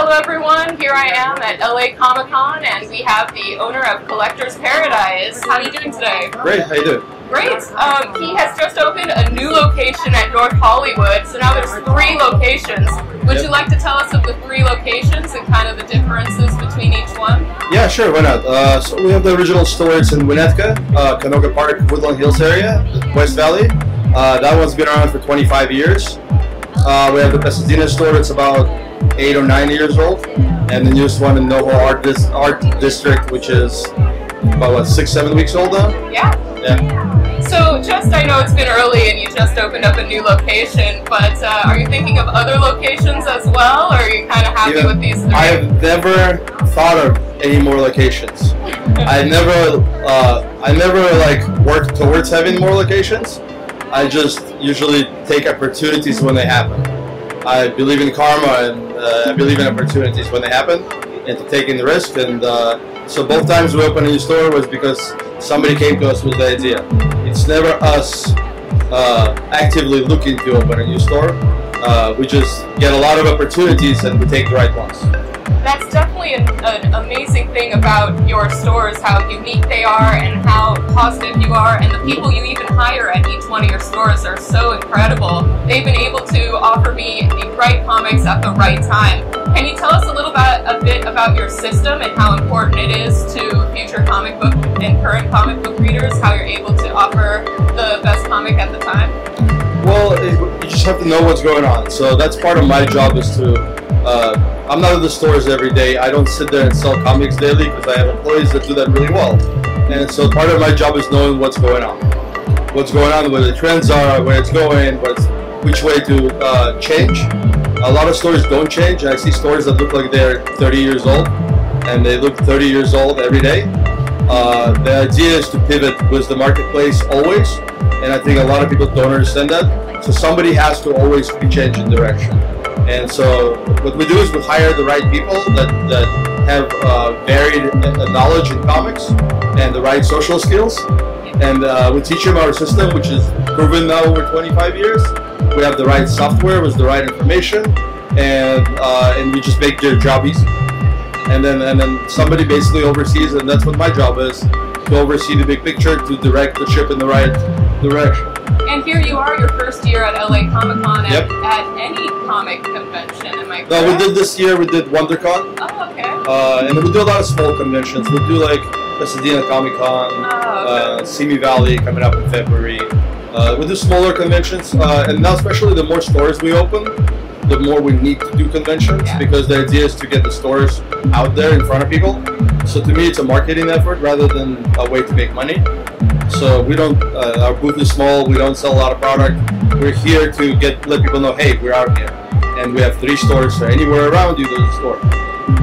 Hello everyone, here I am at LA Comic-Con and we have the owner of Collector's Paradise. How are you doing today? Great, how you doing? Great. He has just opened a new location at North Hollywood, so now there's 3 locations. Would you like to tell us of the 3 locations and kind of the differences between each one? Yeah, sure, why not? So we have the original store, it's in Winnetka, Canoga Park, Woodland Hills area, West Valley. That one's been around for 25 years. We have the Pasadena store, it's about 8 or 9 years old. And the newest one in NoHo Art District, which is about, what, 6-7 weeks old now? Yeah. Yeah. So I know it's been early and you just opened up a new location, but are you thinking of other locations as well, or are you kind of happy with these 3? I have never thought of any more locations. I never like worked towards having more locations. I just usually take opportunities when they happen. I believe in karma, and I believe in opportunities when they happen, and to taking the risk. And so both times we opened a new store was because somebody came to us with the idea. It's never us actively looking to open a new store. We just get a lot of opportunities and we take the right ones. That's definitely an amazing thing about your stores, how unique they are and how positive you are, and the people you even hire at each one of your stores are so incredible. They've been able to offer me the right comics at the right time. Can you tell us a bit about your system and how important it is to future comic book and current comic book readers, how you're able to offer the best comic at the time? Well, you just have to know what's going on. So that's part of my job, is to I'm not in the stores every day. I don't sit there and sell comics daily because I have employees that do that really well. And so part of my job is knowing what's going on. What's going on, where the trends are, where it's going, which way to change. A lot of stores don't change. I see stores that look like they're 30 years old, and they look 30 years old every day. The idea is to pivot with the marketplace always, and I think a lot of people don't understand that. So somebody has to always be changing direction. And so what we do is we hire the right people that have varied knowledge in comics and the right social skills. And we teach them our system, which is proven now over 25 years. We have the right software with the right information, and we just make their job easy. And then somebody basically oversees, and that's what my job is, to oversee the big picture, to direct the ship in the right direction. And here you are, your first year at LA Comic-Con Yep. at any comic convention, am I correct? No, we did this year, we did WonderCon. Oh, okay. And we do a lot of small conventions. We do like Pasadena Comic-Con, Simi Valley coming up in February. We do smaller conventions, and now especially the more stores we open, the more we need to do conventions, because the idea is to get the stores out there in front of people. So to me, it's a marketing effort rather than a way to make money. So we don't, our booth is small, we don't sell a lot of product. We're here to let people know, hey, we're out here. And we have 3 stores, so anywhere around you, there's a store.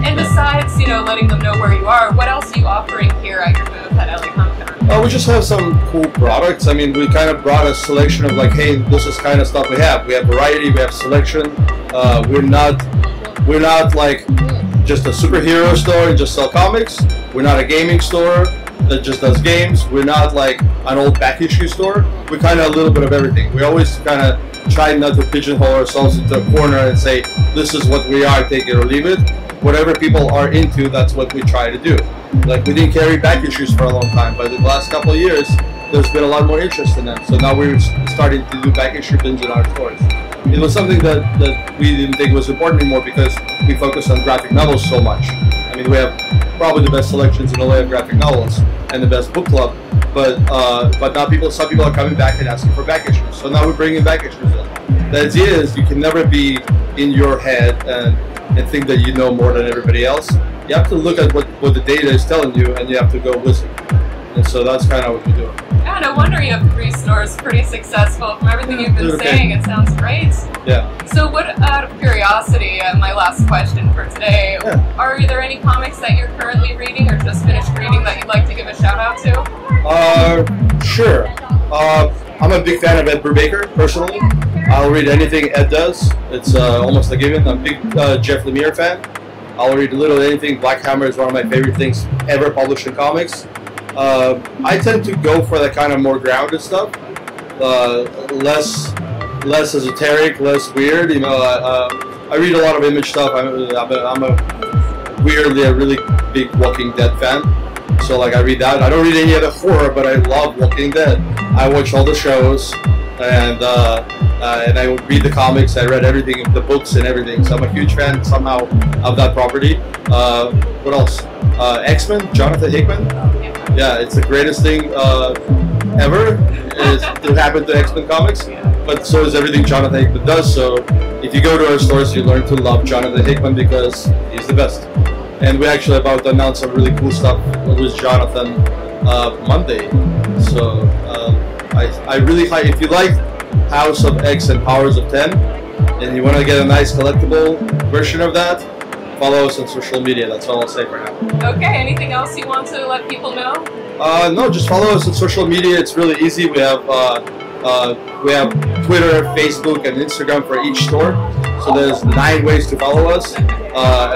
And besides, letting them know where you are, what else are you offering here at your booth at LA Comic-Con? We just have some cool products. I mean, we kind of brought a selection of like, hey, this is kind of stuff we have. We have variety, we have selection. We're not like just a superhero store and just sell comics. We're not a gaming store that just does games. We're not like an old back issue store. We're kind of a little bit of everything. We always kind of try not to pigeonhole ourselves into a corner and say, this is what we are, take it or leave it. Whatever people are into, that's what we try to do. Like, we didn't carry back issues for a long time, but in the last couple of years, there's been a lot more interest in them. So now we're starting to do back issue bins in our stores. It was something that we didn't think was important anymore because we focus on graphic novels so much. I mean, we have probably the best selections in LA of graphic novels and the best book club, but now some people are coming back and asking for back issues. So now we're bringing back issues in. The idea is you can never be in your head and think that you know more than everybody else. You have to look at what the data is telling you, and you have to go with it. And so that's kind of what we do. Yeah, no wonder you have 3 stores, pretty successful. From everything you've been saying, it sounds great. Yeah. So out of curiosity, my last question for today, are there any comics that you're currently reading or just finished reading that you'd like to give a shout out to? Sure. I'm a big fan of Ed Brubaker, personally. I'll read anything Ed does. It's almost a given. I'm a big Jeff Lemire fan. I'll read a little anything. Black Hammer is one of my favorite things ever published in comics. I tend to go for that kind of more grounded stuff, less esoteric, less weird. I read a lot of Image stuff. I'm a weirdly a really big Walking Dead fan. So like I read that. I don't read any other horror, but I love Walking Dead. I watch all the shows, and I would read the comics. I read everything, the books and everything. So I'm a huge fan somehow of that property. What else? X-Men, Jonathan Hickman. Yeah, it's the greatest thing ever. It happened to X-Men comics, but so is everything Jonathan Hickman does. So if you go to our stores, you learn to love Jonathan Hickman because he's the best. And we're actually about to announce some really cool stuff with Jonathan Monday. So I really if you like House of X and Powers of 10, and you want to get a nice collectible version of that, follow us on social media. That's all I'll say for now. Okay, anything else you want to let people know? No, just follow us on social media. It's really easy. We have Twitter, Facebook, and Instagram for each store. So there's 9 ways to follow us.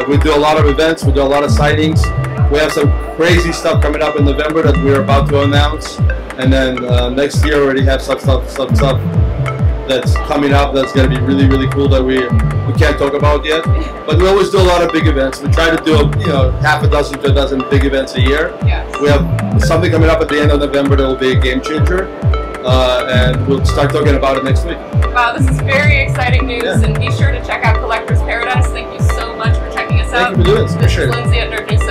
We do a lot of events. We do a lot of signings. We have some crazy stuff coming up in November that we're about to announce. And then next year we already have some stuff that's coming up that's going to be really, really cool that we can't talk about yet. But we always do a lot of big events. We try to do half a dozen to a dozen big events a year. Yes. We have something coming up at the end of November that will be a game changer. And we'll start talking about it next week. Wow, this is very exciting news, and be sure to check out Collector's Paradise. Thank you so much for checking us out. Thank you for doing this. This is Appreciate it. Lindsay at Nerd News